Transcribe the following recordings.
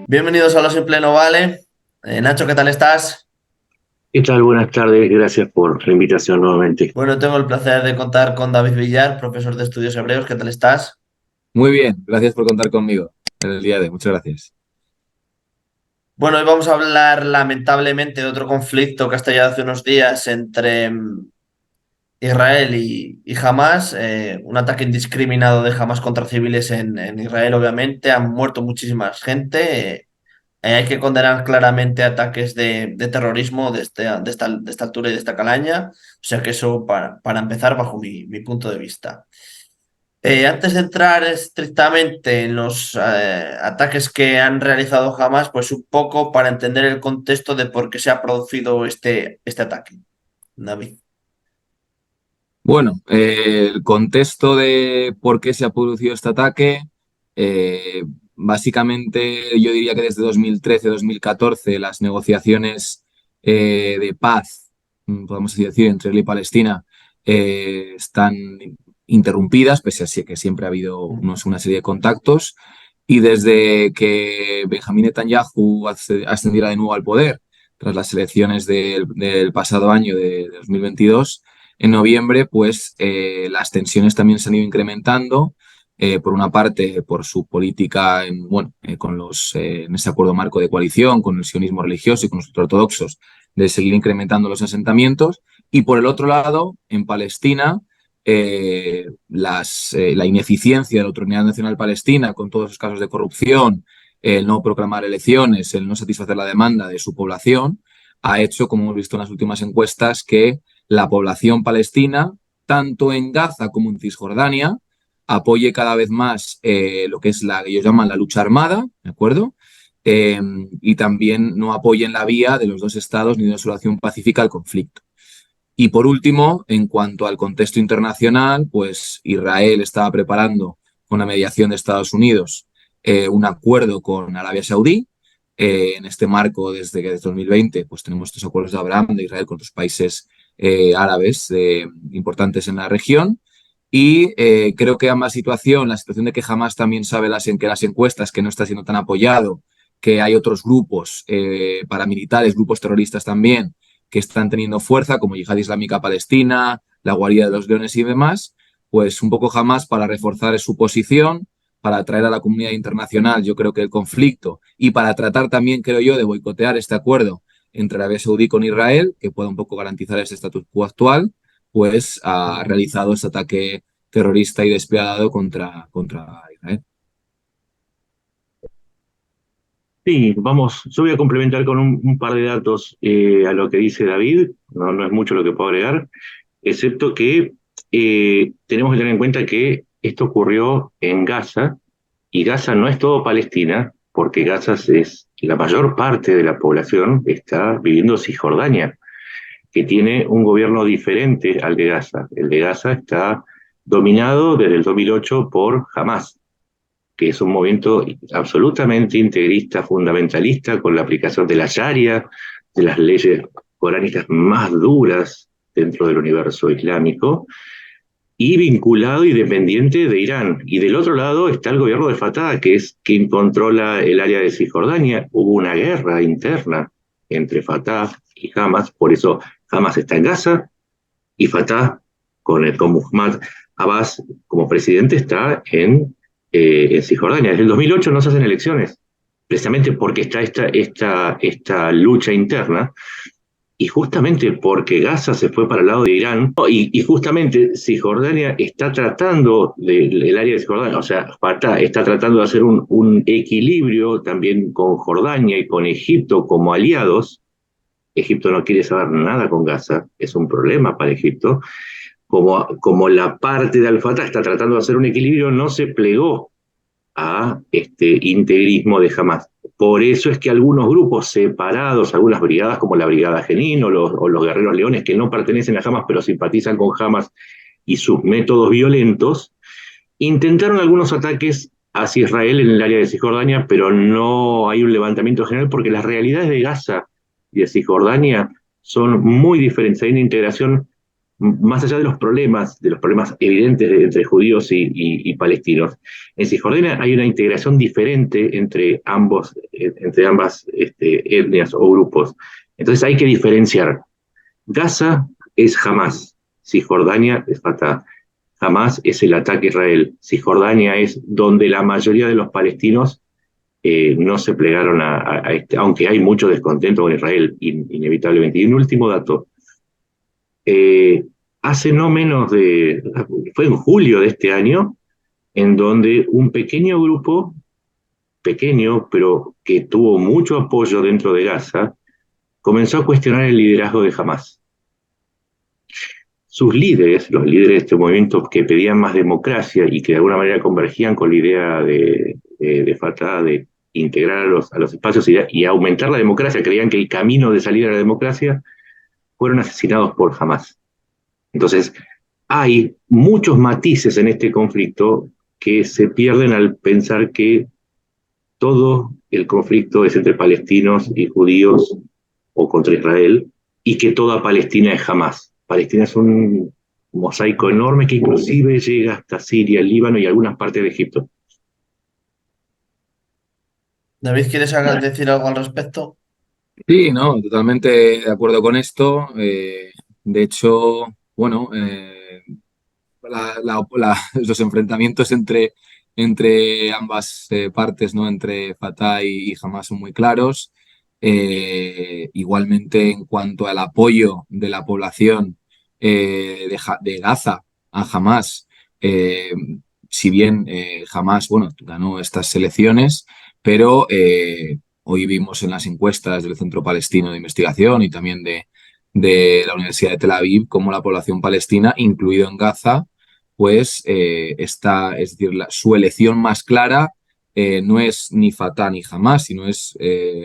Bienvenidos a Los en Pleno, ¿vale? Nacho, ¿qué tal estás? ¿Qué tal? Buenas tardes, gracias por la invitación nuevamente. Bueno, tengo el placer de contar con David Villar, profesor de estudios hebreos. ¿Qué tal estás? Muy bien, gracias por contar conmigo en el día de hoy. Muchas gracias. Bueno, hoy vamos a hablar lamentablemente de otro conflicto que ha estallado hace unos días entre Israel y Hamas. Un ataque indiscriminado de Hamas contra civiles en Israel, obviamente. Han muerto muchísima gente. Hay que condenar claramente ataques de terrorismo de esta altura y de esta calaña. O sea que eso para empezar bajo mi punto de vista. Antes de entrar estrictamente en los ataques que han realizado Hamas, pues un poco para entender el contexto de por qué se ha producido este ataque. David. Bueno, el contexto de por qué se ha producido este ataque, eh, básicamente yo diría que desde 2013-2014 las negociaciones de paz, podemos así decir, entre Israel y Palestina están interrumpidas, pese a que siempre ha habido una serie de contactos. Y desde que Benjamín Netanyahu ascendiera de nuevo al poder, tras las elecciones del pasado año de 2022, en noviembre, pues las tensiones también se han ido incrementando. Por una parte, por su política en ese acuerdo marco de coalición con el sionismo religioso y con los ortodoxos, de seguir incrementando los asentamientos. Y por el otro lado, en Palestina, la ineficiencia de la Autoridad Nacional Palestina con todos los casos de corrupción, el no proclamar elecciones, el no satisfacer la demanda de su población, ha hecho, como hemos visto en las últimas encuestas, que la población palestina, tanto en Gaza como en Cisjordania, apoye cada vez más lo que es la que ellos llaman la lucha armada, ¿de acuerdo? Y también no apoyen la vía de los dos estados ni de una solución pacífica al conflicto. Y por último, en cuanto al contexto internacional, pues Israel estaba preparando con la mediación de Estados Unidos un acuerdo con Arabia Saudí. En este marco, desde 2020, pues tenemos estos acuerdos de Abraham de Israel con otros países árabes importantes en la región. Y creo que ambas situaciones, la situación de que jamás también sabe que las encuestas que no está siendo tan apoyado, que hay otros grupos paramilitares, grupos terroristas también, que están teniendo fuerza, como Yihad Islámica Palestina, la Guarida de los Leones y demás, pues un poco jamás para reforzar su posición, para atraer a la comunidad internacional, yo creo que el conflicto, y para tratar también, creo yo, de boicotear este acuerdo entre Arabia Saudí con Israel, que pueda un poco garantizar ese status quo actual, pues ha realizado este ataque terrorista y despiadado contra Israel. Sí, vamos, yo voy a complementar con un par de datos a lo que dice David, no es mucho lo que puedo agregar, excepto que tenemos que tener en cuenta que esto ocurrió en Gaza, y Gaza no es todo Palestina, porque Gaza es la mayor parte de la población está viviendo en Cisjordania, que tiene un gobierno diferente al de Gaza. El de Gaza está dominado desde el 2008 por Hamas, que es un movimiento absolutamente integrista, fundamentalista, con la aplicación de la Sharia, de las leyes coránicas más duras dentro del universo islámico, y vinculado y dependiente de Irán. Y del otro lado está el gobierno de Fatah, que es quien controla el área de Cisjordania. Hubo una guerra interna entre Fatah y Hamas, por eso Hamas está en Gaza y Fatah, con Muhammad Abbas como presidente, está en Cisjordania. Desde el 2008 no se hacen elecciones, precisamente porque está esta lucha interna, y justamente porque Gaza se fue para el lado de Irán, y justamente Cisjordania está tratando, el área de Cisjordania, o sea, Fatah está tratando de hacer un equilibrio también con Jordania y con Egipto como aliados. Egipto no quiere saber nada con Gaza, es un problema para Egipto. Como la parte de Al-Fatah está tratando de hacer un equilibrio, no se plegó a este integrismo de Hamas. Por eso es que algunos grupos separados, algunas brigadas como la Brigada Jenin o los Guerreros Leones, que no pertenecen a Hamas pero simpatizan con Hamas y sus métodos violentos, intentaron algunos ataques hacia Israel en el área de Cisjordania, pero no hay un levantamiento general porque las realidades de Gaza y de Cisjordania son muy diferentes. Hay una integración más allá de los problemas evidentes entre judíos y palestinos, en Cisjordania hay una integración diferente entre ambas etnias o grupos. Entonces hay que diferenciar. Gaza es Hamas, Cisjordania es Fatah. Hamas es el ataque a Israel. Cisjordania es donde la mayoría de los palestinos no se plegaron aunque hay mucho descontento con Israel, inevitablemente. Y un último dato. Hace no menos fue en julio de este año, en donde un pequeño grupo, pequeño, pero que tuvo mucho apoyo dentro de Gaza, comenzó a cuestionar el liderazgo de Hamas. Sus líderes, los líderes de este movimiento que pedían más democracia y que de alguna manera convergían con la idea de Fatah de integrar a los espacios y aumentar la democracia, creían que el camino de salir a la democracia, fueron asesinados por Hamas. Entonces, hay muchos matices en este conflicto que se pierden al pensar que todo el conflicto es entre palestinos y judíos o contra Israel, y que toda Palestina es Hamas. Palestina es un mosaico enorme que inclusive llega hasta Siria, el Líbano y algunas partes de Egipto. David, ¿quieres decir algo al respecto? Sí, no, totalmente de acuerdo con esto. De hecho, bueno, los enfrentamientos entre ambas partes, ¿no? Entre Fatah y Hamas son muy claros. Igualmente, en cuanto al apoyo de la población de Gaza a Hamas, eh, si bien Hamas, bueno, ganó estas elecciones, pero hoy vimos en las encuestas del Centro Palestino de Investigación y también de la Universidad de Tel Aviv cómo la población palestina, incluido en Gaza, pues está, es decir, su elección más clara no es ni Fatah ni Hamas, sino es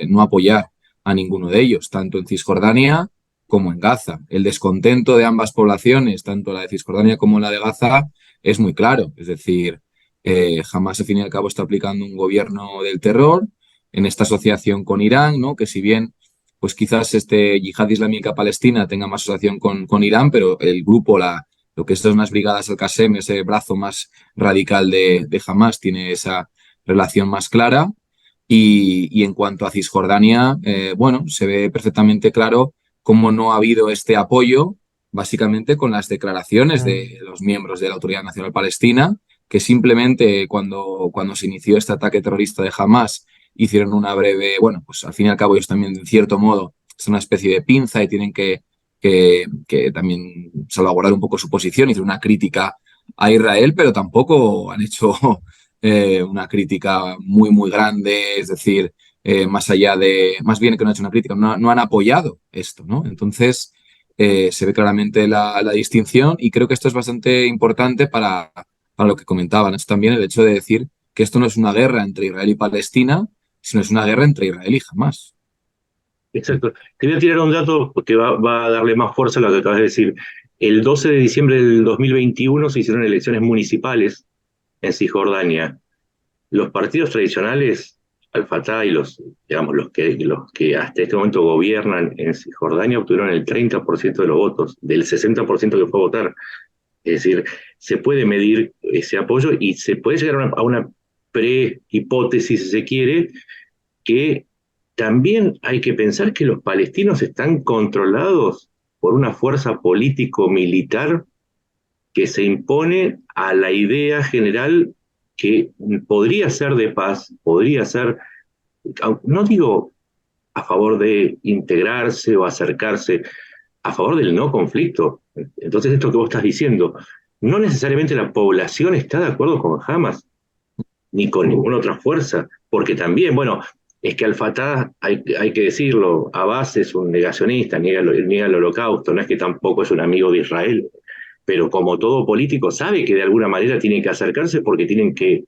no apoyar a ninguno de ellos, tanto en Cisjordania como en Gaza. El descontento de ambas poblaciones, tanto la de Cisjordania como la de Gaza, es muy claro. Es decir, Hamas, al fin y al cabo, está aplicando un gobierno del terror en esta asociación con Irán, ¿no? Que si bien pues quizás este Yihad Islámica Palestina tenga más asociación con Irán, pero el grupo, lo que son las brigadas Al-Qasem, ese brazo más radical de Hamas, tiene esa relación más clara. Y en cuanto a Cisjordania, bueno, se ve perfectamente claro cómo no ha habido este apoyo, básicamente con las declaraciones Mm. de los miembros de la Autoridad Nacional Palestina, que simplemente cuando se inició este ataque terrorista de Hamas, hicieron una breve, bueno, pues al fin y al cabo ellos también, en cierto modo, es una especie de pinza y tienen que también salvaguardar un poco su posición, hizo una crítica a Israel, pero tampoco han hecho una crítica muy, muy grande, es decir, más bien que no han hecho una crítica, no han apoyado esto, ¿no? Entonces, se ve claramente la distinción y creo que esto es bastante importante para lo que comentaban. Es también el hecho de decir que esto no es una guerra entre Israel y Palestina, sino es una guerra entre Israel y Hamas. Exacto. Te voy a tirar un dato que va a darle más fuerza a lo que acabas de decir. El 12 de diciembre del 2021 se hicieron elecciones municipales en Cisjordania. Los partidos tradicionales, Al-Fatah y digamos, los que hasta este momento gobiernan en Cisjordania obtuvieron el 30% de los votos, del 60% que fue a votar. Es decir, se puede medir ese apoyo y se puede llegar a una prehipótesis, si se quiere, que también hay que pensar que los palestinos están controlados por una fuerza político-militar que se impone a la idea general que podría ser de paz, podría ser, no digo a favor de integrarse o acercarse, a favor del no conflicto. Entonces, esto que vos estás diciendo, no necesariamente la población está de acuerdo con Hamas, ni con ninguna otra fuerza, porque también, bueno, es que Al-Fatah, hay que decirlo, Abbas es un negacionista, niega el holocausto, no es que tampoco es un amigo de Israel, pero como todo político sabe que de alguna manera tienen que acercarse porque tienen que,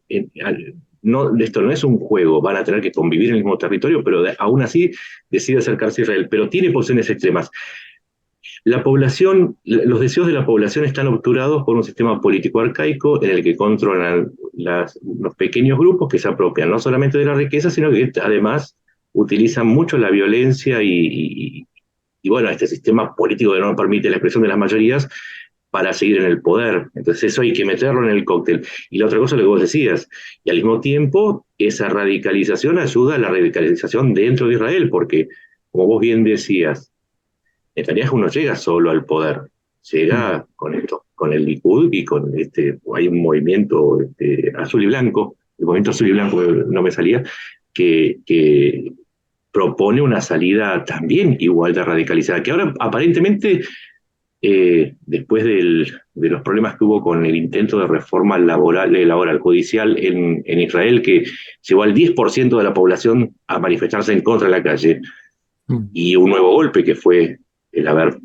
no, esto no es un juego, van a tener que convivir en el mismo territorio, pero aún así decide acercarse a Israel, pero tiene posiciones extremas. La población, los deseos de la población están obturados por un sistema político arcaico en el que controlan los pequeños grupos que se apropian no solamente de la riqueza, sino que además utilizan mucho la violencia y bueno, este sistema político que no permite la expresión de las mayorías, para seguir en el poder. Entonces eso hay que meterlo en el cóctel. Y la otra cosa, lo que vos decías, y al mismo tiempo esa radicalización ayuda a la radicalización dentro de Israel, porque como vos bien decías, Netanyahu no llega solo al poder, Mm. llega con esto, con el Likud y con hay un movimiento azul y blanco, el movimiento azul y blanco no me salía, que propone una salida también igual de radicalizada, que ahora aparentemente después de los problemas que hubo con el intento de reforma laboral judicial en Israel, que llevó al 10% de la población a manifestarse en contra de la calle, Mm. y un nuevo golpe que fue el haber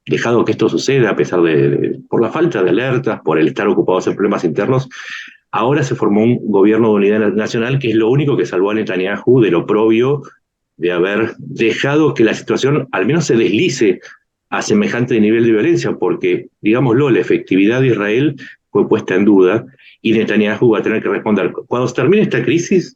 dejado que esto suceda a pesar por la falta de alertas, por el estar ocupados en problemas internos. Ahora se formó un gobierno de unidad nacional que es lo único que salvó a Netanyahu del oprobio de haber dejado que la situación al menos se deslice a semejante nivel de violencia, porque, digámoslo, la efectividad de Israel fue puesta en duda y Netanyahu va a tener que responder. Cuando se termine esta crisis,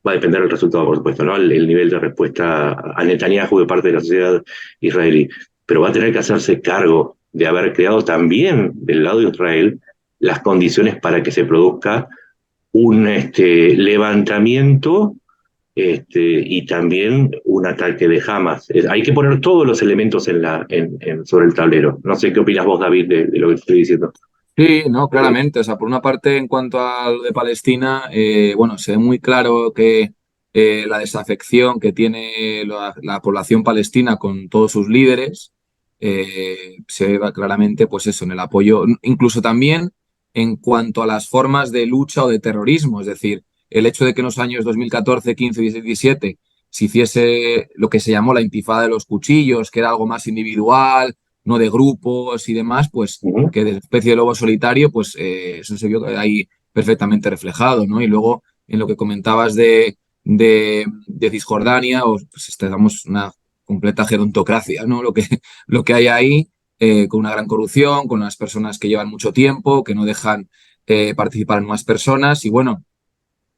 va a depender del resultado, por supuesto, ¿no? El nivel de respuesta a Netanyahu de parte de la sociedad israelí. Pero va a tener que hacerse cargo de haber creado también del lado de Israel las condiciones para que se produzca un levantamiento y también un ataque de Hamas. Hay que poner todos los elementos sobre el tablero. No sé qué opinas vos, David, de lo que estoy diciendo. Sí, no, claramente. O sea, por una parte, en cuanto a lo de Palestina, bueno, se ve muy claro que la desafección que tiene la población palestina con todos sus líderes se ve claramente, pues eso, en el apoyo, incluso también en cuanto a las formas de lucha o de terrorismo. Es decir, el hecho de que en los años 2014, 15, 16, 17 se hiciese lo que se llamó la intifada de los cuchillos, que era algo más individual, no de grupos y demás, pues Uh -huh. que de especie de lobo solitario, pues eso se vio ahí perfectamente reflejado, ¿no? Y luego en lo que comentabas de Cisjordania, pues damos una completa gerontocracia, ¿no? Lo que hay ahí, con una gran corrupción, con unas personas que llevan mucho tiempo, que no dejan participar en más personas, y bueno,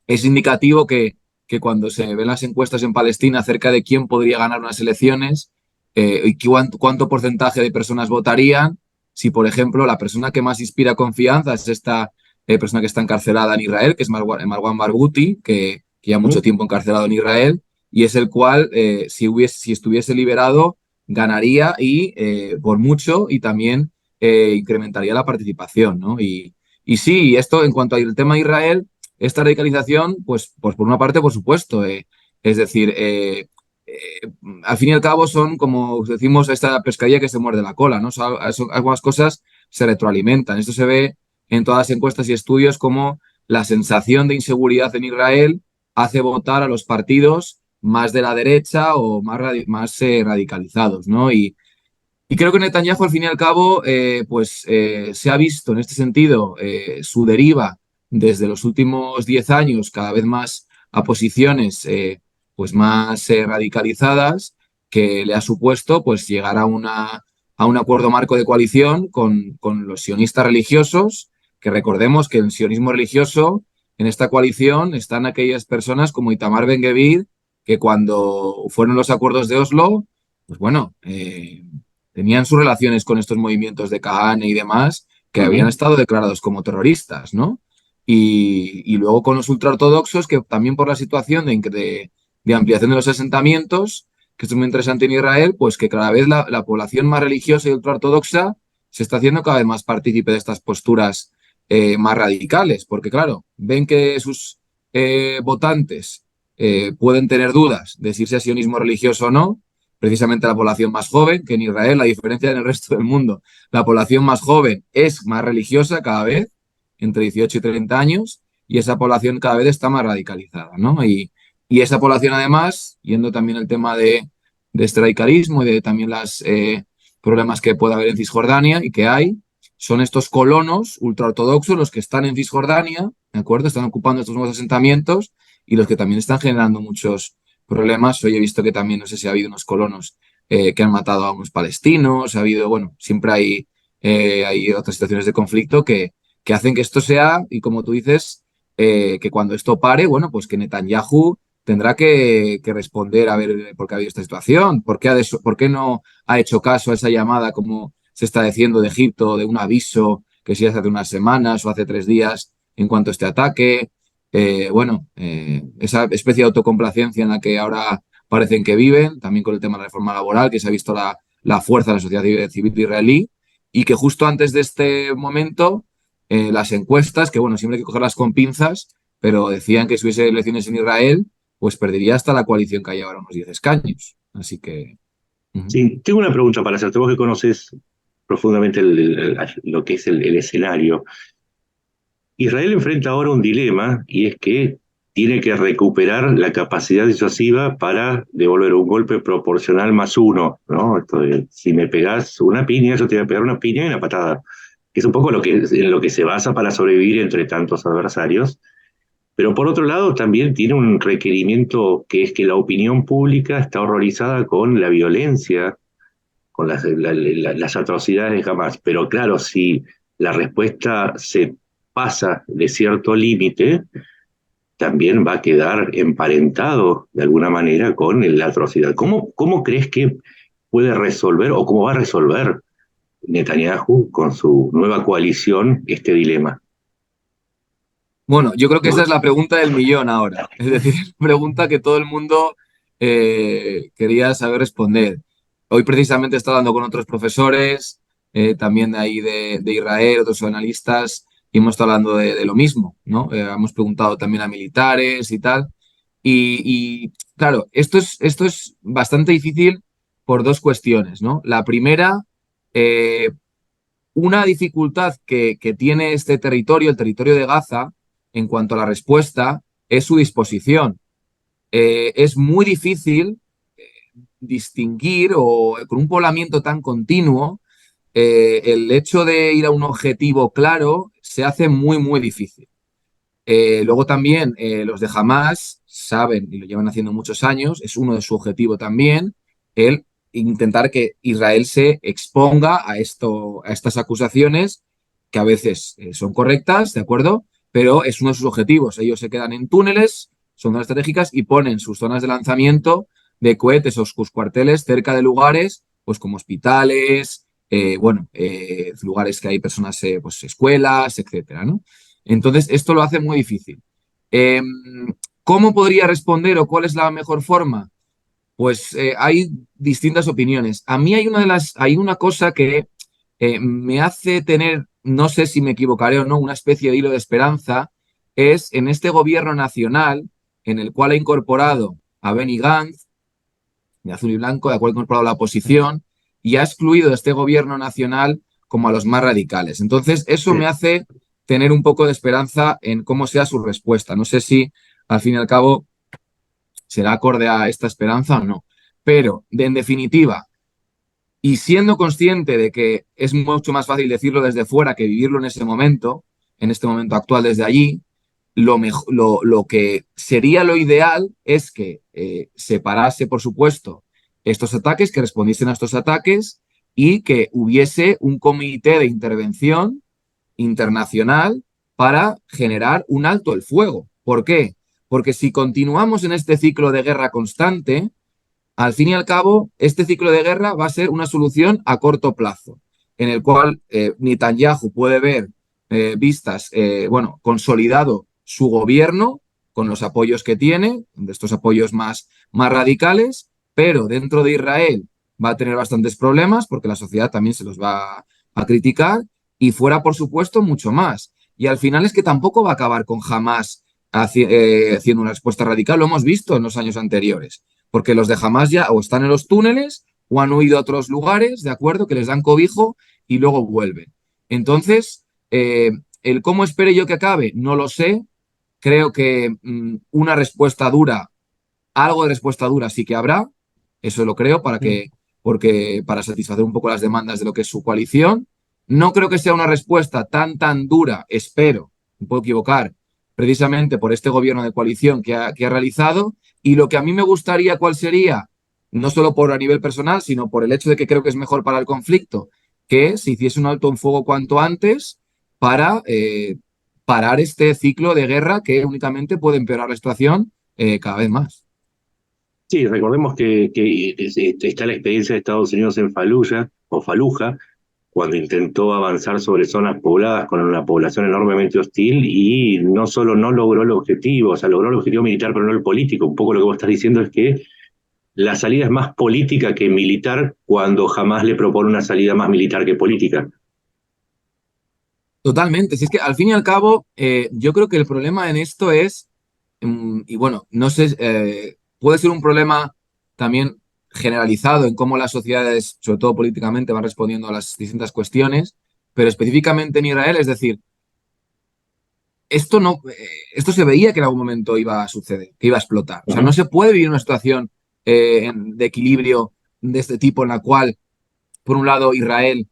es indicativo que cuando se ven las encuestas en Palestina acerca de quién podría ganar unas elecciones y cuánto porcentaje de personas votarían, si por ejemplo la persona que más inspira confianza es esta persona que está encarcelada en Israel, que es Marwan Barghouti, que lleva Uh mucho -huh. tiempo encarcelado en Israel, y es el cual, si estuviese liberado, ganaría y por mucho y también incrementaría la participación, ¿no? Y sí, esto en cuanto al tema de Israel, esta radicalización, pues por una parte, por supuesto, es decir, al fin y al cabo son, como decimos, esta pescadilla que se muerde la cola, ¿no? Algunas cosas se retroalimentan. Esto se ve en todas las encuestas y estudios como la sensación de inseguridad en Israel hace votar a los partidos más de la derecha o más radicalizados, ¿no? Y creo que Netanyahu, al fin y al cabo, se ha visto en este sentido su deriva desde los últimos 10 años cada vez más a posiciones pues más radicalizadas, que le ha supuesto pues llegar a un acuerdo marco de coalición con los sionistas religiosos, que recordemos que el sionismo religioso, en esta coalición están aquellas personas como Itamar Ben-Gvir, que cuando fueron los acuerdos de Oslo, pues bueno, tenían sus relaciones con estos movimientos de Kahane y demás que Uh habían -huh. estado declarados como terroristas, ¿no? Y luego con los ultraortodoxos, que también por la situación de ampliación de los asentamientos, que esto es muy interesante en Israel, pues que cada vez la población más religiosa y ultraortodoxa se está haciendo cada vez más partícipe de estas posturas más radicales, porque claro, ven que sus votantes pueden tener dudas de si sea sionismo religioso o no, precisamente la población más joven, que en Israel, a diferencia del resto del mundo, la población más joven es más religiosa cada vez, entre 18 y 30 años, y esa población cada vez está más radicalizada, ¿no? Y esa población, además, yendo también al tema de este radicalismo y de también los problemas que puede haber en Cisjordania y que hay, son estos colonos ultraortodoxos los que están en Cisjordania, ¿de acuerdo? Están ocupando estos nuevos asentamientos y los que también están generando muchos problemas. Hoy he visto que también, no sé si ha habido unos colonos que han matado a unos palestinos, ha habido, bueno, siempre hay otras situaciones de conflicto que hacen que esto sea, y como tú dices, que cuando esto pare, bueno, pues que Netanyahu tendrá que responder a ver por qué ha habido esta situación, por qué no ha hecho caso a esa llamada como se está diciendo de Egipto de un aviso que si es hace unas semanas o hace 3 días en cuanto a este ataque. Esa especie de autocomplacencia en la que ahora parecen que viven, también con el tema de la reforma laboral, que se ha visto la fuerza de la sociedad civil israelí, y que justo antes de este momento, las encuestas, que bueno, siempre hay que cogerlas con pinzas, pero decían que si hubiese elecciones en Israel, pues perdería hasta la coalición que hay ahora unos 10 escaños. Así que... Sí, tengo una pregunta para hacerte. Vos que conoces profundamente lo que es el escenario. Israel enfrenta ahora un dilema y es que tiene que recuperar la capacidad disuasiva para devolver un golpe proporcional más uno, ¿no? Esto de, si me pegás una piña, yo te voy a pegar una piña y una patada. Es un poco en lo que se basa para sobrevivir entre tantos adversarios. Pero por otro lado, también tiene un requerimiento que es que la opinión pública está horrorizada con la violencia, con las atrocidades de Hamas. Pero claro, si la respuesta se pasa de cierto límite, también va a quedar emparentado de alguna manera con la atrocidad. ¿Cómo crees que puede resolver o cómo va a resolver Netanyahu con su nueva coalición este dilema? Bueno, yo creo que esa es la pregunta del millón ahora. Es decir, pregunta que todo el mundo quería saber responder. Hoy precisamente he estado hablando con otros profesores, también de ahí de Israel, otros analistas, y hemos estado hablando de lo mismo, ¿no? Hemos preguntado también a militares y tal. Claro, esto es bastante difícil por dos cuestiones, ¿no? La primera, una dificultad que tiene este territorio, el territorio de Gaza, en cuanto a la respuesta, es su disposición. Es muy difícil distinguir o con un poblamiento tan continuo, el hecho de ir a un objetivo claro se hace muy, muy difícil. Luego también los de Hamas saben, y lo llevan haciendo muchos años, es uno de su objetivo también, el intentar que Israel se exponga a estas acusaciones, que a veces son correctas, ¿de acuerdo? Pero es uno de sus objetivos. Ellos se quedan en túneles, son zonas estratégicas y ponen sus zonas de lanzamiento de cohetes o sus cuarteles cerca de lugares, pues como hospitales, lugares que hay personas, pues escuelas, etcétera, ¿no? Entonces, esto lo hace muy difícil. Eh, ¿Cómo podría responder o cuál es la mejor forma? Pues hay distintas opiniones. A mí hay una cosa que me hace tener, no sé si me equivocaré o no, una especie de hilo de esperanza, es en este gobierno nacional en el cual ha incorporado a Benny Gantz, de azul y blanco, de cual ha incorporado la oposición, y ha excluido de este gobierno nacional como a los más radicales. Entonces, eso me Sí. hace tener un poco de esperanza en cómo sea su respuesta. No sé si, al fin y al cabo, será acorde a esta esperanza o no. Pero, en definitiva, y siendo consciente de que es mucho más fácil decirlo desde fuera que vivirlo en este momento actual desde allí, lo que sería lo ideal es que se parase, por supuesto, estos ataques, que respondiesen a estos ataques y que hubiese un comité de intervención internacional para generar un alto el fuego. ¿Por qué? Porque si continuamos en este ciclo de guerra constante, al fin y al cabo, este ciclo de guerra va a ser una solución a corto plazo, en el cual Netanyahu puede ver consolidado su gobierno con los apoyos que tiene, de estos apoyos más radicales, pero dentro de Israel va a tener bastantes problemas porque la sociedad también se los va a criticar y fuera, por supuesto, mucho más. Y al final es que tampoco va a acabar con Hamas haciendo una respuesta radical, lo hemos visto en los años anteriores porque los de Hamas ya o están en los túneles o han huido a otros lugares, ¿de acuerdo? Que les dan cobijo y luego vuelven. Entonces, el cómo espere yo que acabe, no lo sé. Creo que una respuesta dura, algo de respuesta dura sí que habrá, eso lo creo, porque para satisfacer un poco las demandas de lo que es su coalición. No creo que sea una respuesta tan dura, espero, me puedo equivocar, precisamente por este gobierno de coalición que ha realizado. Y lo que a mí me gustaría, ¿cuál sería? No solo por a nivel personal, sino por el hecho de que creo que es mejor para el conflicto, que se hiciese un alto en fuego cuanto antes para parar este ciclo de guerra que únicamente puede empeorar la situación cada vez más. Sí, recordemos que está la experiencia de Estados Unidos en Fallujah o Faluja, cuando intentó avanzar sobre zonas pobladas con una población enormemente hostil y no solo no logró el objetivo, o sea, logró el objetivo militar pero no el político. Un poco lo que vos estás diciendo es que la salida es más política que militar cuando jamás le propone una salida más militar que política. Totalmente. Si es que al fin y al cabo, yo creo que el problema en esto es, y bueno, no sé, puede ser un problema también generalizado en cómo las sociedades, sobre todo políticamente, van respondiendo a las distintas cuestiones, pero específicamente en Israel, es decir, esto no, esto se veía que en algún momento iba a suceder, que iba a explotar. O sea, no Ujú. se puede vivir una situación de equilibrio de este tipo en la cual, por un lado, Israel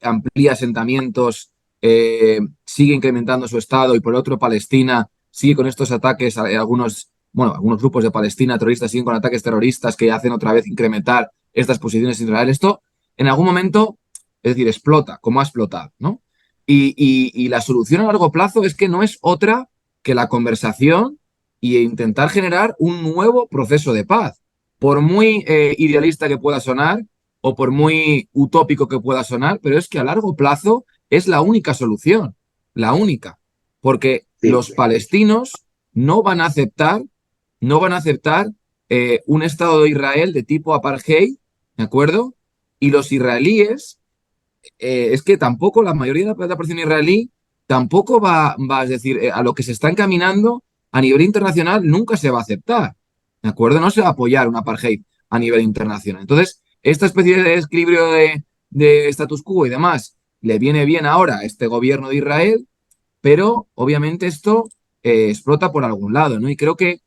amplía asentamientos, sigue incrementando su Estado y por otro, Palestina sigue con estos ataques, algunos grupos de Palestina terroristas siguen con ataques terroristas que hacen otra vez incrementar estas posiciones de Israel. Esto, en algún momento, es decir, explota, como ha explotado, ¿no? Y la solución a largo plazo es que no es otra que la conversación e intentar generar un nuevo proceso de paz. Por muy idealista que pueda sonar, o por muy utópico que pueda sonar, pero es que a largo plazo es la única solución, la única, porque Sí. los palestinos no van a aceptar, no van a aceptar un Estado de Israel de tipo apartheid, ¿de acuerdo? Y los israelíes, es que tampoco la mayoría de la población israelí tampoco va, es decir, a lo que se está encaminando a nivel internacional nunca se va a aceptar, ¿de acuerdo? No se va a apoyar un apartheid a nivel internacional. Entonces, esta especie de equilibrio de status quo y demás le viene bien ahora a este gobierno de Israel, pero obviamente esto explota por algún lado, ¿no? Y creo que,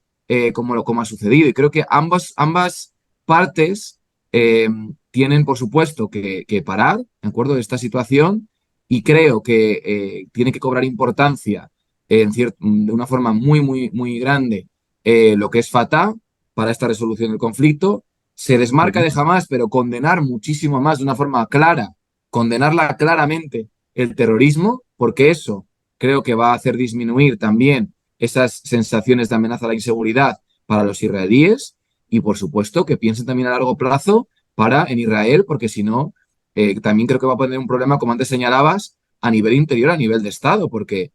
como ha sucedido, y creo que ambas partes tienen, por supuesto, que parar, ¿de acuerdo?, de esta situación, y creo que tiene que cobrar importancia de una forma muy, muy, muy grande lo que es Fatah para esta resolución del conflicto. Se desmarca Ujú. de Hamas, pero condenar muchísimo más de una forma clara, condenarla claramente el terrorismo, porque eso creo que va a hacer disminuir también esas sensaciones de amenaza a la inseguridad para los israelíes y, por supuesto, que piensen también a largo plazo en Israel, porque si no, también creo que va a poner un problema, como antes señalabas, a nivel interior, a nivel de Estado, porque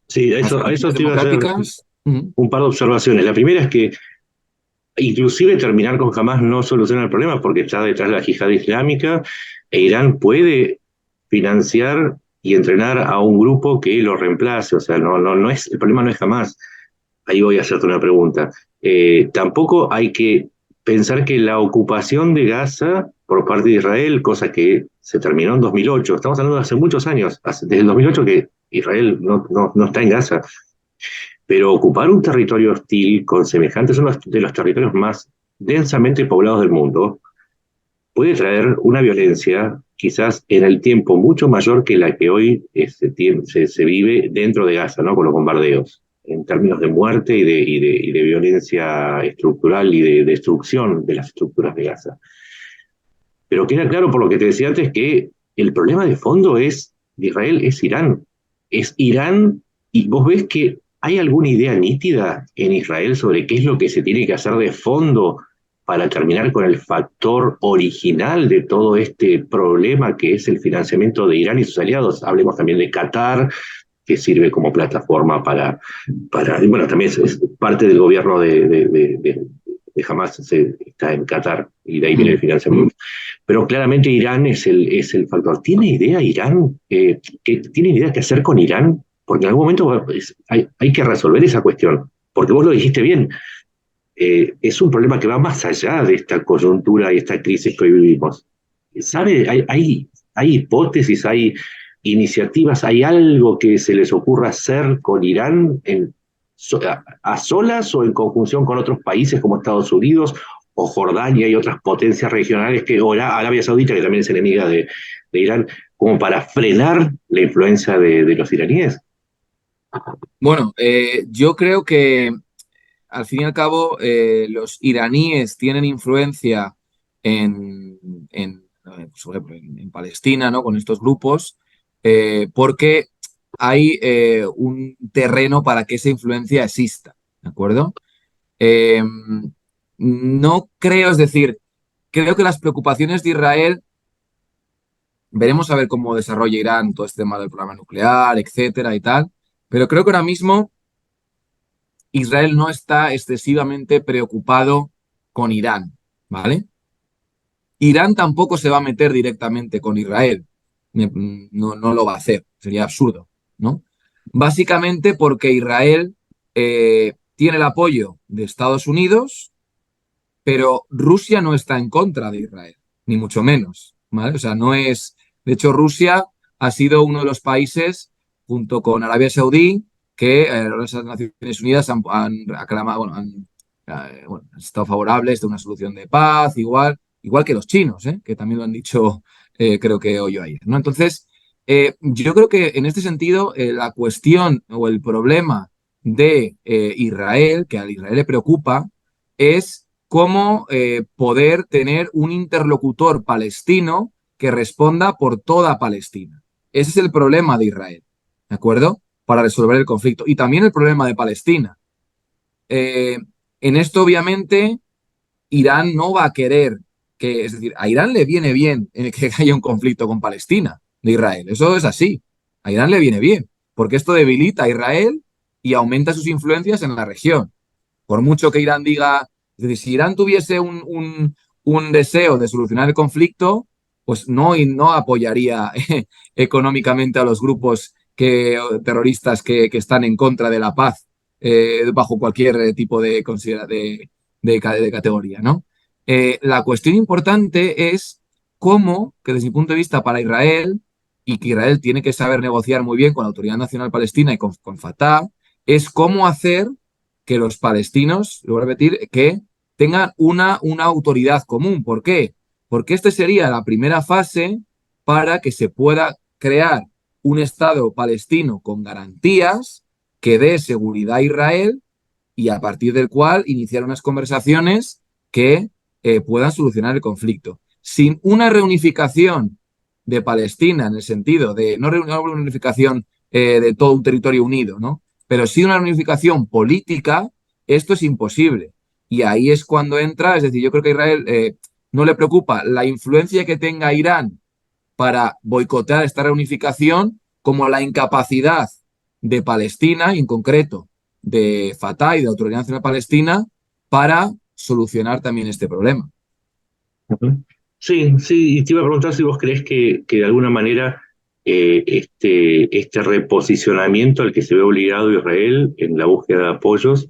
Sí, las a políticas eso te iba a hacer democráticas. un par de observaciones. La primera es que inclusive terminar con Hamas no soluciona el problema porque está detrás de la yihad islámica e Irán puede financiar y entrenar a un grupo que lo reemplace. O sea, no es, el problema no es Hamas. Ahí voy a hacerte una pregunta. Tampoco hay que pensar que la ocupación de Gaza por parte de Israel, cosa que se terminó en 2008, estamos hablando de hace muchos años, desde el 2008 que Israel no está en Gaza, pero ocupar un territorio hostil con semejantes, uno de los territorios más densamente poblados del mundo, puede traer una violencia quizás en el tiempo mucho mayor que la que hoy se vive dentro de Gaza, ¿no? Con los bombardeos, en términos de muerte y de violencia estructural y de destrucción de las estructuras de Gaza. Pero queda claro por lo que te decía antes que el problema de fondo de Israel es Irán. Es Irán y vos ves que hay alguna idea nítida en Israel sobre qué es lo que se tiene que hacer de fondo para terminar con el factor original de todo este problema que es el financiamiento de Irán y sus aliados. Hablemos también de Qatar, que sirve como plataforma bueno, también es parte del gobierno de Hamas, está en Qatar y de ahí viene el financiamiento. Pero claramente Irán es el factor. ¿Tiene idea Irán? ¿Tiene idea qué hacer con Irán? Porque en algún momento hay que resolver esa cuestión. Porque vos lo dijiste bien, es un problema que va más allá de esta coyuntura y esta crisis que hoy vivimos. ¿Sabe? Hay hipótesis, hay iniciativas, hay algo que se les ocurra hacer con Irán a solas o en conjunción con otros países como Estados Unidos o Jordania y otras potencias regionales, o Arabia Saudita, que también es enemiga de Irán, como para frenar la influencia de los iraníes. Bueno, yo creo que al fin y al cabo los iraníes tienen influencia en, por ejemplo, en Palestina, ¿no? Con estos grupos, porque hay un terreno para que esa influencia exista, ¿de acuerdo? Eh, no creo, es decir, creo que las preocupaciones de Israel Veremos a ver cómo desarrolla Irán todo este tema del programa nuclear, etcétera y tal. Pero creo que ahora mismo Israel no está excesivamente preocupado con Irán, ¿vale? Irán tampoco se va a meter directamente con Israel. No, no lo va a hacer, sería absurdo, ¿no? Básicamente porque Israel tiene el apoyo de Estados Unidos, pero Rusia no está en contra de Israel, ni mucho menos, ¿vale? O sea, no es... De hecho, Rusia ha sido uno de los países, junto con Arabia Saudí, que las Naciones Unidas han aclamado, bueno, han estado favorables de una solución de paz, igual que los chinos, que también lo han dicho, creo que hoy o ayer, ¿no? Entonces, yo creo que en este sentido, la cuestión o el problema de Israel, que a Israel le preocupa, es cómo poder tener un interlocutor palestino que responda por toda Palestina. Ese es el problema de Israel, ¿de acuerdo? Para resolver el conflicto. Y también el problema de Palestina. En esto, obviamente, Irán no va a querer que, es decir, a Irán le viene bien que haya un conflicto con Palestina de Israel. Eso es así. A Irán le viene bien, porque esto debilita a Israel y aumenta sus influencias en la región. Por mucho que Irán diga, es decir, si Irán tuviese un deseo de solucionar el conflicto, pues no apoyaría económicamente a los grupos terroristas que están en contra de la paz bajo cualquier tipo de categoría, ¿no? La cuestión importante es cómo, que desde mi punto de vista para Israel, y que Israel tiene que saber negociar muy bien con la Autoridad Nacional Palestina y con Fatah, es cómo hacer que los palestinos, lo voy a repetir, que tengan una autoridad común. ¿Por qué? Porque esta sería la primera fase para que se pueda crear un Estado palestino con garantías que dé seguridad a Israel y a partir del cual iniciar unas conversaciones que puedan solucionar el conflicto. Sin una reunificación de Palestina, en el sentido de no una reunificación de todo un territorio unido, ¿no? Pero sí una reunificación política, esto es imposible. Y ahí es cuando entra, es decir, yo creo que a Israel no le preocupa la influencia que tenga Irán para boicotear esta reunificación como la incapacidad de Palestina, y en concreto de Fatah y de la Autoridad Nacional Palestina, para solucionar también este problema. Ujú. Sí, sí, y te iba a preguntar si vos crees que de alguna manera este reposicionamiento al que se ve obligado Israel en la búsqueda de apoyos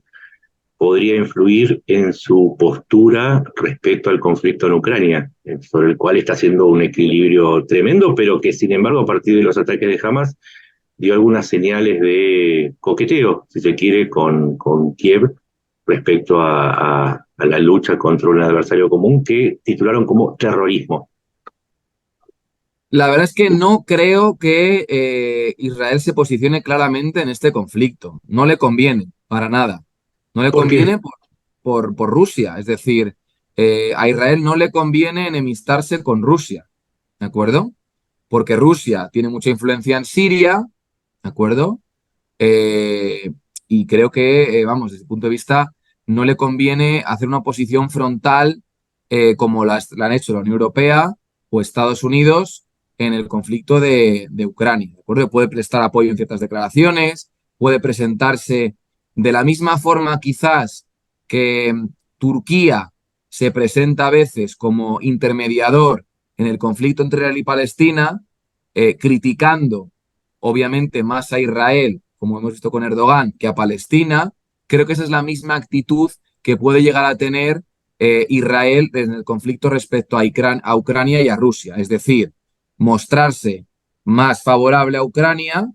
podría influir en su postura respecto al conflicto en Ucrania, sobre el cual está haciendo un equilibrio tremendo, pero que sin embargo a partir de los ataques de Hamas dio algunas señales de coqueteo, si se quiere, con Kiev respecto a la lucha contra un adversario común que titularon como terrorismo. La verdad es que no creo que Israel se posicione claramente en este conflicto. No le conviene, para nada. No le ¿Por conviene qué? por Rusia. Es decir, a Israel no le conviene enemistarse con Rusia, ¿de acuerdo? Porque Rusia tiene mucha influencia en Siria, ¿de acuerdo? Eh, y creo que, vamos, desde el punto de vista, no le conviene hacer una oposición frontal como la han hecho la Unión Europea o Estados Unidos en el conflicto de Ucrania. ¿De acuerdo? Puede prestar apoyo en ciertas declaraciones, puede presentarse de la misma forma quizás que Turquía se presenta a veces como intermediador en el conflicto entre Israel y Palestina, criticando obviamente más a Israel, como hemos visto con Erdogan, que a Palestina. Creo que esa es la misma actitud que puede llegar a tener Israel en el conflicto respecto a Ucrania y a Rusia. Es decir, mostrarse más favorable a Ucrania,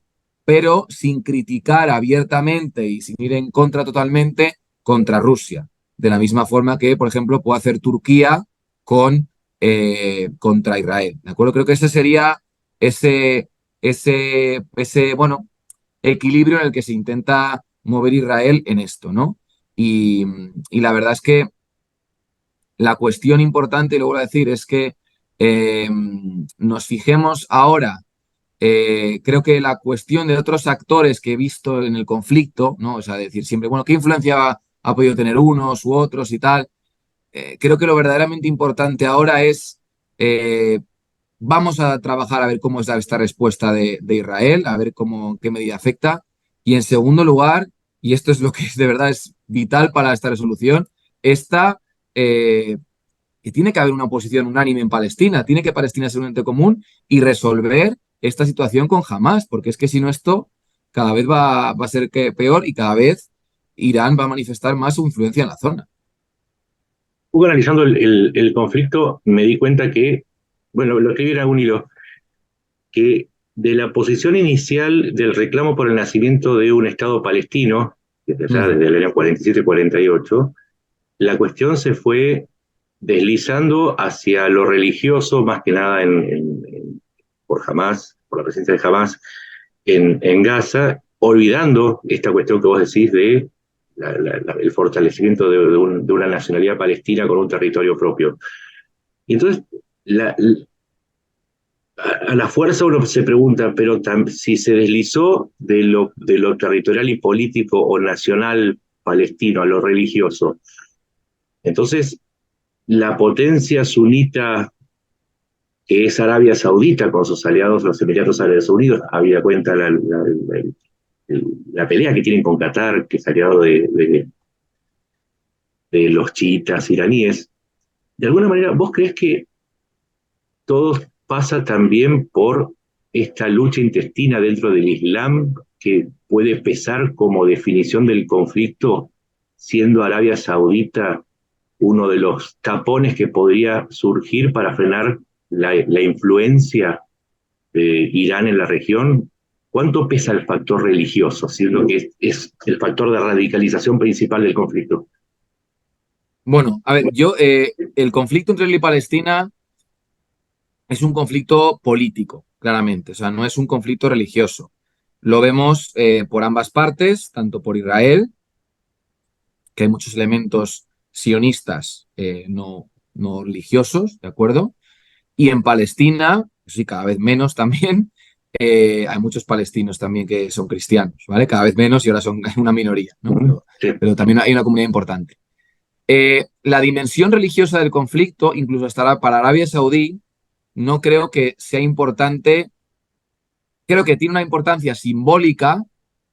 pero sin criticar abiertamente y sin ir en contra totalmente contra Rusia. De la misma forma que, por ejemplo, puede hacer Turquía contra Israel. ¿De acuerdo? Creo que ese sería ese, bueno, equilibrio en el que se intenta mover Israel en esto, ¿no? Y la verdad es que la cuestión importante, y lo voy a decir, es que nos fijemos ahora, creo que la cuestión de otros actores que he visto en el conflicto, ¿no? O sea, decir siempre, bueno, ¿qué influencia ha podido tener unos u otros y tal? Creo que lo verdaderamente importante ahora es vamos a trabajar a ver cómo es esta respuesta de Israel, a ver qué medida afecta. Y en segundo lugar, y esto es lo que de verdad es vital para esta resolución, esta que tiene que haber una oposición unánime en Palestina, tiene que Palestina ser un ente común y resolver esta situación con Hamás, porque es que si no esto cada vez va a ser peor y cada vez Irán va a manifestar más su influencia en la zona. Analizando el conflicto, me di cuenta que, bueno, lo que era un hilo, que de la posición inicial del reclamo por el nacimiento de un Estado palestino, desde el año 47-48, la cuestión se fue deslizando hacia lo religioso, más que nada por Hamás, por la presencia de Hamás en Gaza, olvidando esta cuestión que vos decís de el fortalecimiento de una nacionalidad palestina con un territorio propio. Y entonces, a la fuerza uno se pregunta, pero si se deslizó de lo territorial y político o nacional palestino a lo religioso, entonces la potencia sunita que es Arabia Saudita con sus aliados, los Emiratos Árabes Unidos, había cuenta la pelea que tienen con Qatar, que es aliado de los chiitas iraníes. De alguna manera, ¿vos crees que todo pasa también por esta lucha intestina dentro del Islam que puede pesar como definición del conflicto, siendo Arabia Saudita uno de los tapones que podría surgir para frenar la influencia de Irán en la región? ¿Cuánto pesa el factor religioso, siendo que es el factor de radicalización principal del conflicto? Bueno, a ver, el conflicto entre Israel y Palestina es un conflicto político, claramente, o sea, no es un conflicto religioso. Lo vemos por ambas partes, tanto por Israel, que hay muchos elementos sionistas no religiosos, ¿de acuerdo? Y en Palestina, sí, cada vez menos también, hay muchos palestinos también que son cristianos, ¿vale? Cada vez menos y ahora son una minoría, ¿no? Pero también hay una comunidad importante. La dimensión religiosa del conflicto, incluso hasta para Arabia Saudí, no creo que sea importante. Creo que tiene una importancia simbólica,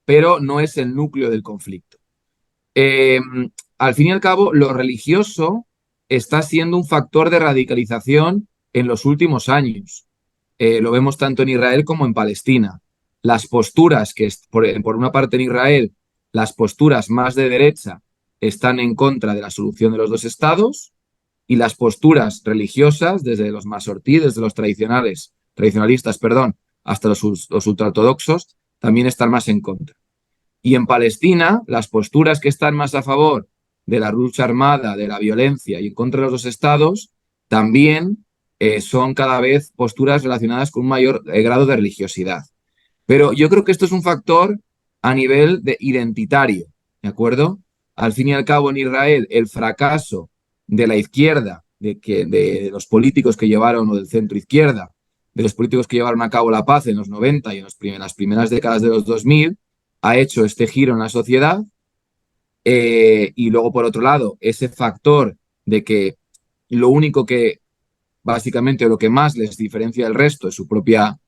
pero no es el núcleo del conflicto. Al fin y al cabo, lo religioso está siendo un factor de radicalización en los últimos años. Lo vemos tanto en Israel como en Palestina. Las posturas por una parte en Israel, las posturas más de derecha están en contra de la solución de los dos estados y las posturas religiosas, desde los masortí, desde los tradicionalistas, perdón, hasta los ultraortodoxos, también están más en contra. Y en Palestina, las posturas que están más a favor de la lucha armada, de la violencia y en contra de los dos estados, también son cada vez posturas relacionadas con un mayor grado de religiosidad. Pero yo creo que esto es un factor a nivel identitario, ¿de acuerdo? Al fin y al cabo, en Israel, el fracaso de la izquierda, de los políticos que llevaron, o del centro izquierda, de los políticos que llevaron a cabo la paz en los 90 y en las primeras décadas de los 2000, ha hecho este giro en la sociedad. Y luego, por otro lado, ese factor de que lo único que básicamente lo que más les diferencia del resto es su propia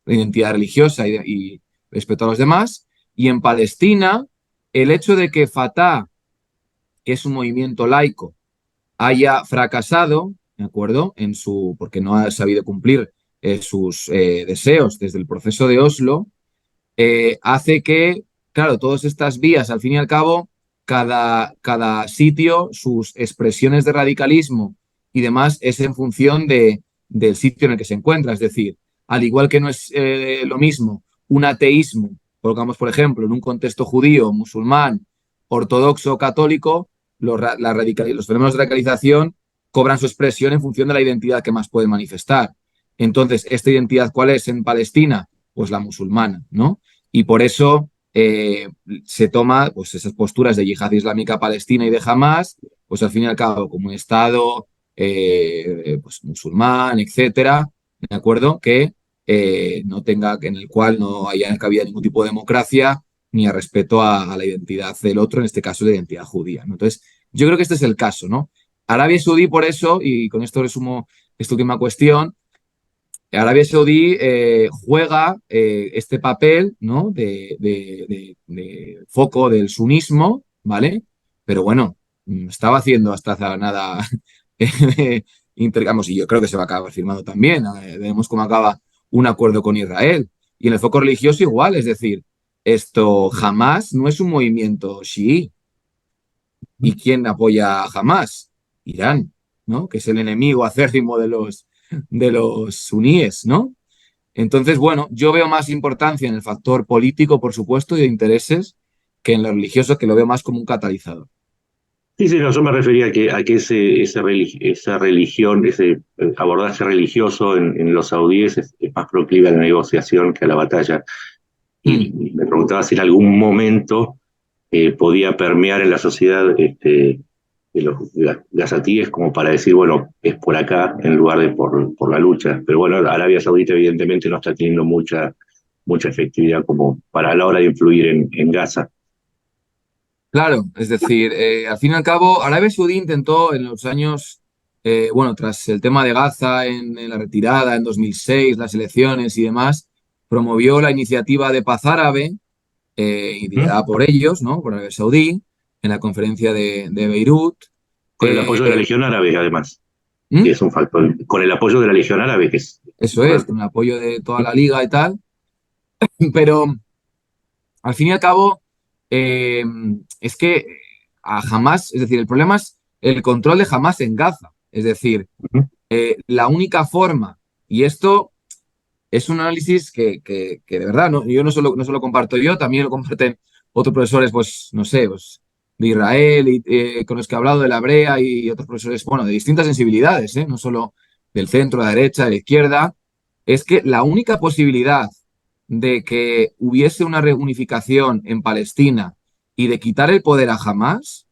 identidad religiosa y respecto a los demás. Y en Palestina, el hecho de que Fatah, que es un movimiento laico, haya fracasado, ¿de acuerdo? Porque no ha sabido cumplir sus deseos desde el proceso de Oslo, hace que, claro, todas estas vías, al fin y al cabo, cada sitio, sus expresiones de radicalismo y demás es en función del sitio en el que se encuentra. Es decir, al igual que no es lo mismo un ateísmo, colocamos por ejemplo, en un contexto judío, musulmán, ortodoxo o católico, los fenómenos de radicalización cobran su expresión en función de la identidad que más pueden manifestar. Entonces, ¿esta identidad cuál es en Palestina? Pues la musulmana, ¿no? Y por eso se toma pues, esas posturas de yihad islámica palestina y de Hamás, pues al fin y al cabo, como un Estado pues, musulmán, etcétera, ¿de acuerdo? Que en el cual no haya cabida ningún tipo de democracia ni a respeto a la identidad del otro, en este caso la identidad judía, ¿no? Entonces, yo creo que este es el caso, ¿no? Arabia Saudí, por eso, y con esto resumo esta última cuestión, Arabia Saudí juega este papel, ¿no? De foco del sunismo, ¿vale? Pero bueno, estaba haciendo hasta hace nada intercambios y yo creo que se va a acabar firmando también. Veremos cómo acaba un acuerdo con Israel. Y en el foco religioso igual, es decir, esto jamás no es un movimiento chií. ¿Y quién apoya a Hamas? Irán, ¿no? Que es el enemigo acérrimo de los suníes, ¿no? Entonces, bueno, yo veo más importancia en el factor político, por supuesto, y de intereses, que en lo religioso, que lo veo más como un catalizador. Sí, sí, no, yo me refería a que esa religión, ese abordaje religioso en los saudíes es más proclive a la negociación que a la batalla. Mm. Y me preguntaba si en algún momento podía permear en la sociedad de los gazatíes como para decir, bueno, es por acá en lugar de por la lucha. Pero bueno, Arabia Saudita evidentemente no está teniendo mucha efectividad como para la hora de influir en Gaza. Claro, es decir, al fin y al cabo, Arabia Saudí intentó en los años, bueno, tras el tema de Gaza en la retirada, en 2006, las elecciones y demás, promovió la iniciativa de paz árabe, y ¿Mm? liderada por ellos, ¿no? Por Arabia Saudí, en la conferencia de Beirut. Con el apoyo de la Eh, Legión Árabe, además, que ¿Mm? es un factor. Con el apoyo de la Legión Árabe, que es Eso es, importante. con el apoyo de toda la liga y tal, pero al fin y al cabo, eh, es que a Hamas, es decir, el problema es el control de Hamas en Gaza. Es decir, Ujú. la única forma, y esto es un análisis que de verdad, yo no solo comparto yo, también lo comparten otros profesores, pues, no sé, pues, de Israel, y, con los que he hablado de la Brea y otros profesores, bueno, de distintas sensibilidades, no solo del centro, de la derecha, de la izquierda, es que la única posibilidad de que hubiese una reunificación en Palestina y de quitar el poder a Hamas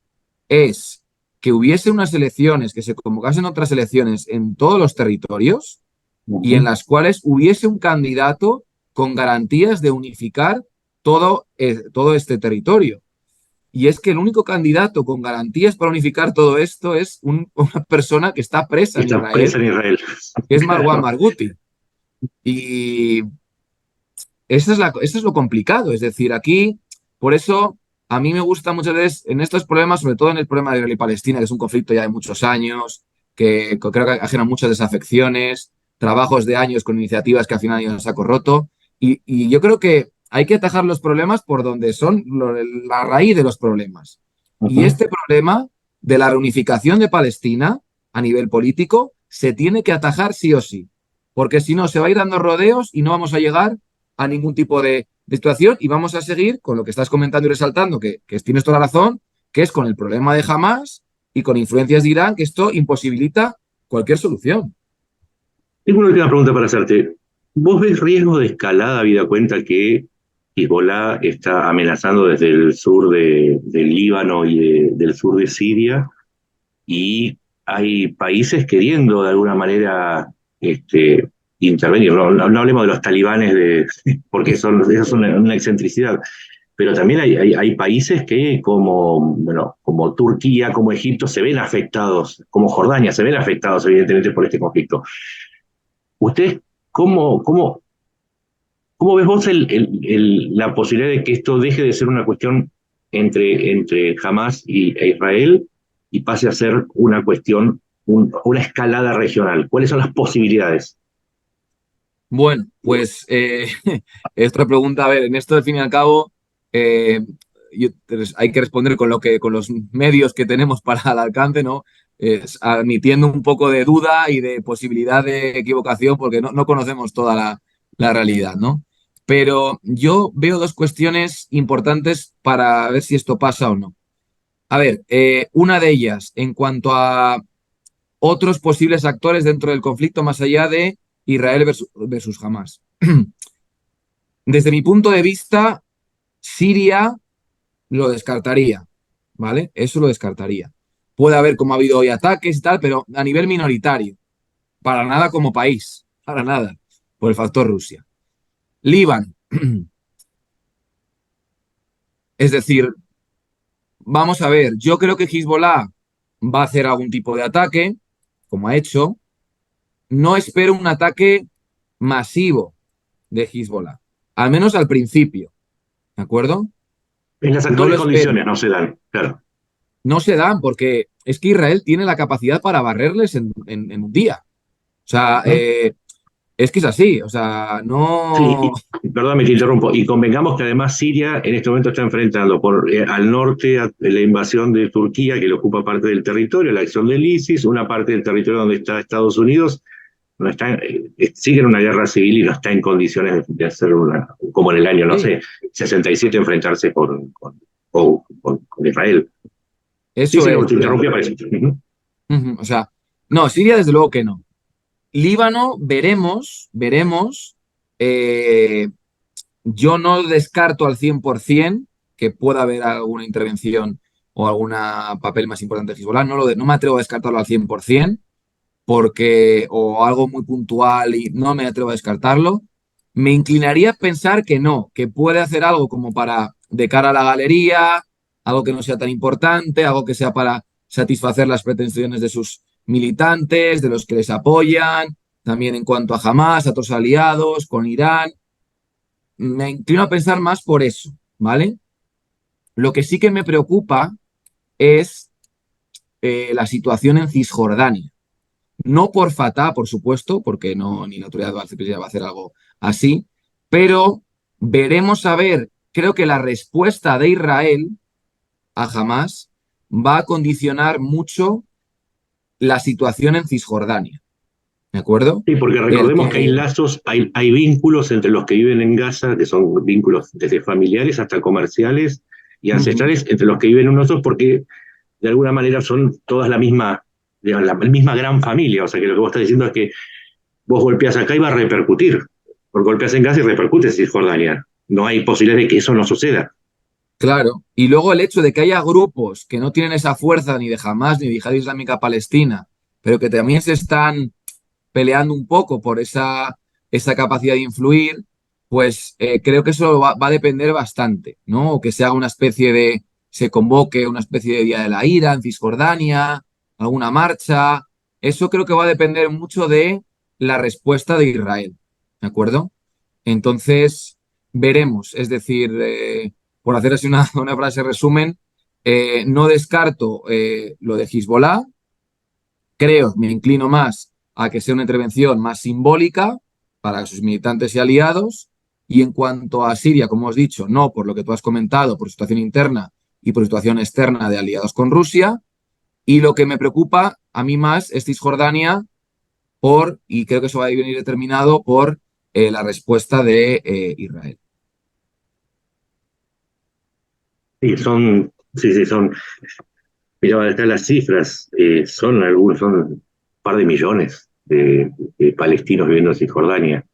es que hubiese unas elecciones, que se convocasen otras elecciones en todos los territorios y en Ujú. las cuales hubiese un candidato con garantías de unificar todo este territorio. Y es que el único candidato con garantías para unificar todo esto es una persona que está presa en Está Israel, presa en Israel. que es Marwan Claro. Marguti. Y eso es lo complicado. Es decir, aquí, por eso a mí me gusta muchas veces en estos problemas, sobre todo en el problema de Israel y Palestina, que es un conflicto ya de muchos años, que creo que ajena muchas desafecciones, trabajos de años con iniciativas que al final han saco roto. Y yo creo que hay que atajar los problemas por donde son la raíz de los problemas. Y Ujú. este problema de la reunificación de Palestina a nivel político se tiene que atajar sí o sí, porque si no se va a ir dando rodeos y no vamos a llegar a ningún tipo de situación y vamos a seguir con lo que estás comentando y resaltando, que tienes toda la razón, que es con el problema de Hamas y con influencias de Irán, que esto imposibilita cualquier solución. Tengo una última pregunta para hacerte. ¿Vos ves riesgo de escalada, habida cuenta que Hezbollah está amenazando desde el sur del Líbano y del sur de Siria? Y hay países queriendo de alguna manera intervenir. No hablemos de los talibanes, porque esas son una excentricidad, pero también hay países que bueno, como Turquía, como Egipto, se ven afectados, como Jordania, se ven afectados evidentemente por este conflicto. ¿Usted cómo ves vos la posibilidad de que esto deje de ser una cuestión entre Hamas e Israel y pase a ser una cuestión, una escalada regional? ¿Cuáles son las posibilidades? Bueno, pues es otra pregunta. A ver, en esto, al fin y al cabo, eh, hay que responder con los medios que tenemos para el alcance, ¿no? Admitiendo un poco de duda y de posibilidad de equivocación, porque no conocemos toda la realidad, ¿no? Pero yo veo dos cuestiones importantes para ver si esto pasa o no. A ver, una de ellas, en cuanto a otros posibles actores dentro del conflicto, más allá de Israel versus Hamas. Desde mi punto de vista, Siria lo descartaría, ¿vale? Eso lo descartaría. Puede haber, como ha habido hoy, ataques y tal, pero a nivel minoritario. Para nada como país, para nada, por el factor Rusia. Líbano, es decir, vamos a ver, yo creo que Hezbollah va a hacer algún tipo de ataque, como ha hecho. No espero un ataque masivo de Hezbollah, al menos al principio, ¿de acuerdo? En las No lo actuales espero. condiciones no se dan, claro. No se dan porque es que Israel tiene la capacidad para barrerles en un día. O sea, ¿Mm? es que es así. O sea, Sí, no. perdóname, te interrumpo. Y convengamos que además Siria en este momento está enfrentando al norte la invasión de Turquía, que le ocupa parte del territorio, la acción del ISIS, una parte del territorio donde está Estados Unidos, no está, sigue en una guerra civil y no está en condiciones de hacer como en el año, no Sí, sé, 67, enfrentarse con Israel. Sí, eso sí, no, es. te interrumpí para eso. O sea, no, Siria desde luego que no. Líbano, veremos. Eh, yo no descarto al 100% que pueda haber alguna intervención o algún papel más importante de Hezbollah. No me atrevo a descartarlo al 100% porque, o algo muy puntual y no me atrevo a descartarlo. Me inclinaría a pensar que no, que puede hacer algo como para, de cara a la galería, algo que no sea tan importante, algo que sea para satisfacer las pretensiones de sus militantes, de los que les apoyan, también en cuanto a Hamas, a otros aliados, con Irán. Me inclino a pensar más por eso, ¿vale? Lo que sí que me preocupa es la situación en Cisjordania. No por Fatah, por supuesto, porque no, ni la autoridad palestina va a hacer algo así, pero veremos a ver, creo que la respuesta de Israel a Hamas va a condicionar mucho la situación en Cisjordania, ¿de acuerdo? Sí, porque El recordemos que hay que... lazos, hay vínculos entre los que viven en Gaza, que son vínculos desde familiares hasta comerciales y Ujú, ancestrales, entre los que viven en nosotros, porque de alguna manera son todas la misma, digamos, la misma gran familia. O sea que lo que vos estás diciendo es que vos golpeás acá y va a repercutir. Porque golpeás en Gaza y repercute en Cisjordania. No hay posibilidad de que eso no suceda. claro. Y luego el hecho de que haya grupos que no tienen esa fuerza ni de Hamas ni de Yihad Islámica Palestina, pero que también se están peleando un poco por esa capacidad de influir, pues creo que eso va a depender bastante, ¿no? O que se haga una especie de, se convoque una especie de Día de la Ira en Cisjordania, alguna marcha. Eso creo que va a depender mucho de la respuesta de Israel, ¿de acuerdo? Entonces, veremos. Es decir, por hacer así una frase resumen, no descarto lo de Hezbollah, creo, me inclino más a que sea una intervención más simbólica para sus militantes y aliados. Y en cuanto a Siria, como has dicho, no por lo que tú has comentado, por situación interna y por situación externa de aliados con Rusia. Y lo que me preocupa a mí más es Cisjordania y creo que eso va a venir determinado por la respuesta de Israel. Sí, son, mira, acá las cifras, son un par de millones de palestinos viviendo en Cisjordania.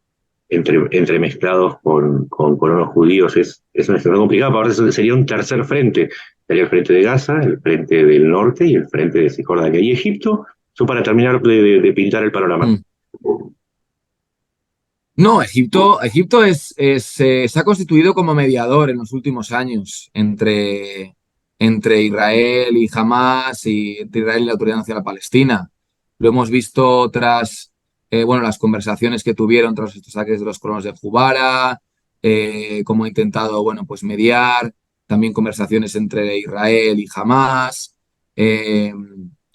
Entremezclados con unos judíos, es una situación complicada. Ahora eso sería un tercer frente. Sería el frente de Gaza, el frente del norte y el frente de Cisjordania. Y Egipto, son para terminar de pintar el panorama. Mm. No, Egipto se ha constituido como mediador en los últimos años entre Israel y Hamas y entre Israel y la Autoridad Nacional Palestina. Lo hemos visto tras bueno, las conversaciones que tuvieron tras estos ataques de los colonos de Jubara, cómo ha intentado bueno, pues mediar, también conversaciones entre Israel y Hamas. Eh,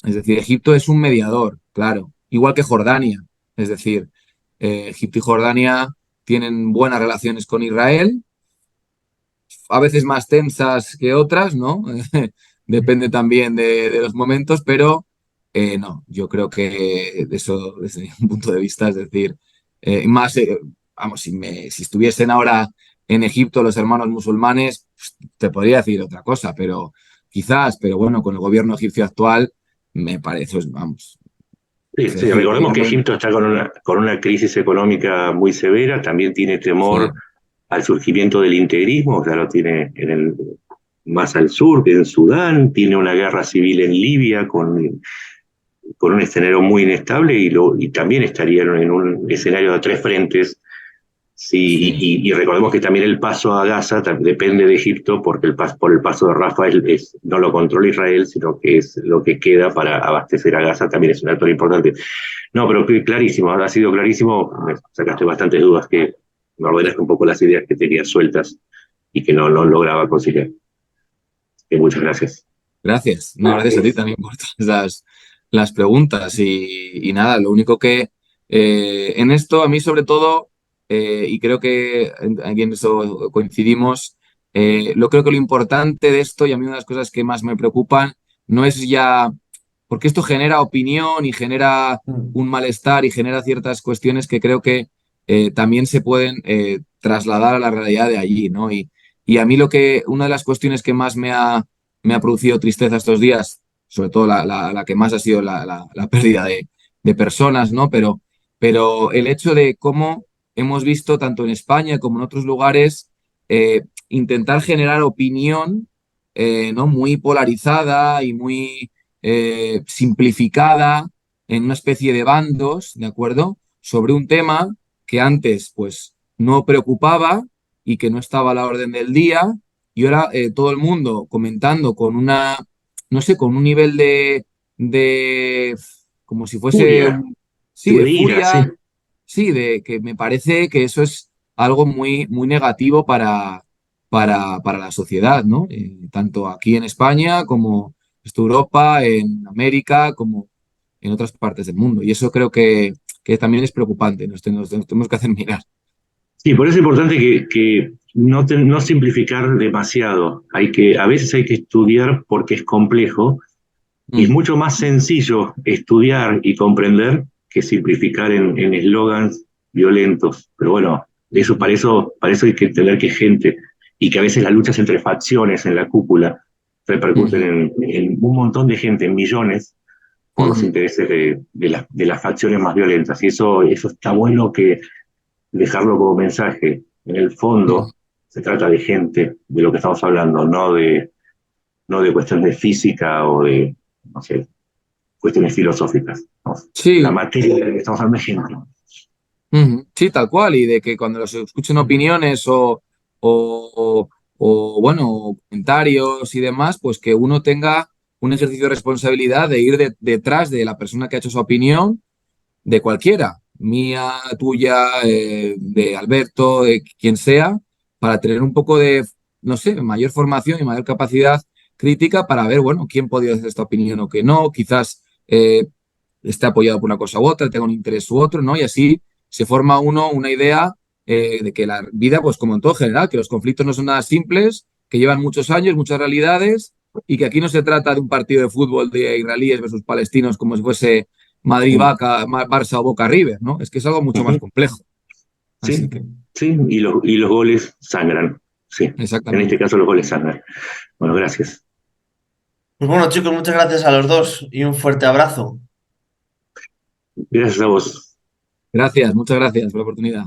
es decir, Egipto es un mediador, claro, igual que Jordania. Es decir, Egipto y Jordania tienen buenas relaciones con Israel, a veces más tensas que otras, ¿no? Depende también de los momentos, pero no, yo creo que de eso, desde mi punto de vista, es decir, más, vamos, si estuviesen ahora en Egipto los hermanos musulmanes, pues, te podría decir otra cosa, pero quizás, pero bueno, con el gobierno egipcio actual, me parece, vamos, Sí, sí, recordemos que Egipto está con una crisis económica muy severa, también tiene temor sí. al surgimiento del integrismo, o sea, lo tiene más al sur, que en Sudán, tiene una guerra civil en Libia con un escenario muy inestable y también estaría en un escenario de tres frentes Sí, Sí. y recordemos que también el paso a Gaza depende de Egipto, porque por el paso de Rafah no lo controla Israel, sino que es lo que queda para abastecer a Gaza, también es un actor importante. No, pero clarísimo, ha sido clarísimo, me sacaste bastantes dudas, que me ordenaste un poco las ideas que tenía sueltas y que no lograba conciliar. Muchas gracias. Gracias. No, gracias a ti también por todas las preguntas. Y nada, lo único que en esto, a mí sobre todo, y creo que aquí en eso coincidimos, creo que lo importante de esto, y a mí una de las cosas que más me preocupan, no es ya, porque esto genera opinión y genera Mm. un malestar y genera ciertas cuestiones que creo que también se pueden trasladar a la realidad de allí, ¿no? Y a mí una de las cuestiones que más me ha producido tristeza estos días, sobre todo la que más ha sido la pérdida de personas, ¿no? Pero el hecho de cómo hemos visto, tanto en España como en otros lugares, intentar generar opinión, ¿no? Muy polarizada y muy simplificada en una especie de bandos, ¿de acuerdo? Sobre un tema que antes, pues, no preocupaba y que no estaba a la orden del día y ahora todo el mundo comentando con no sé, con un nivel de como si fuese Furia, sí, de de ira, sí. furia, sí, de que me parece que eso es algo muy, muy negativo para la sociedad, ¿no? Tanto aquí en España como en Europa, en América, como en otras partes del mundo. Y eso creo que también es preocupante, nos tenemos que hacer mirar. Sí, por eso es importante que no simplificar demasiado. A veces hay que estudiar porque es complejo y es Mm, mucho más sencillo estudiar y comprender que simplificar en eslogans violentos. Pero bueno, mm, para eso hay que entender que gente y que a veces las luchas entre facciones en la cúpula repercuten mm, en un montón de gente, en millones, por los mm, intereses de las facciones más violentas. Y eso está bueno que dejarlo como mensaje. En el mm. fondo, se trata de gente, de lo que estamos hablando, no de cuestiones de física o de, no sé, cuestiones filosóficas. ¿No? La Sí, materia de la que estamos hablando es gente. ujú, sí, tal cual, y de que cuando los escuchen opiniones bueno, comentarios y demás, pues que uno tenga un ejercicio de responsabilidad de ir detrás de la persona que ha hecho su opinión, de cualquiera, mía, tuya, de Alberto, de quien sea, para tener un poco de, no sé, mayor formación y mayor capacidad crítica para ver, bueno, quién podría hacer esta opinión o qué no, quizás esté apoyado por una cosa u otra, tenga un interés u otro, ¿no? Y así se forma uno una idea de que la vida, pues como en todo general, que los conflictos no son nada simples, que llevan muchos años, muchas realidades, y que aquí no se trata de un partido de fútbol de israelíes versus palestinos como si fuese Madrid, Barça o Boca River, ¿no? Es que es algo mucho más Uh-huh. complejo. Así Sí, que, sí, y los goles sangran. Sí, en este exactamente. caso los goles sangran. Bueno, gracias. Pues bueno, chicos, muchas gracias a los dos y un fuerte abrazo. Gracias a vos. Gracias, muchas gracias por la oportunidad.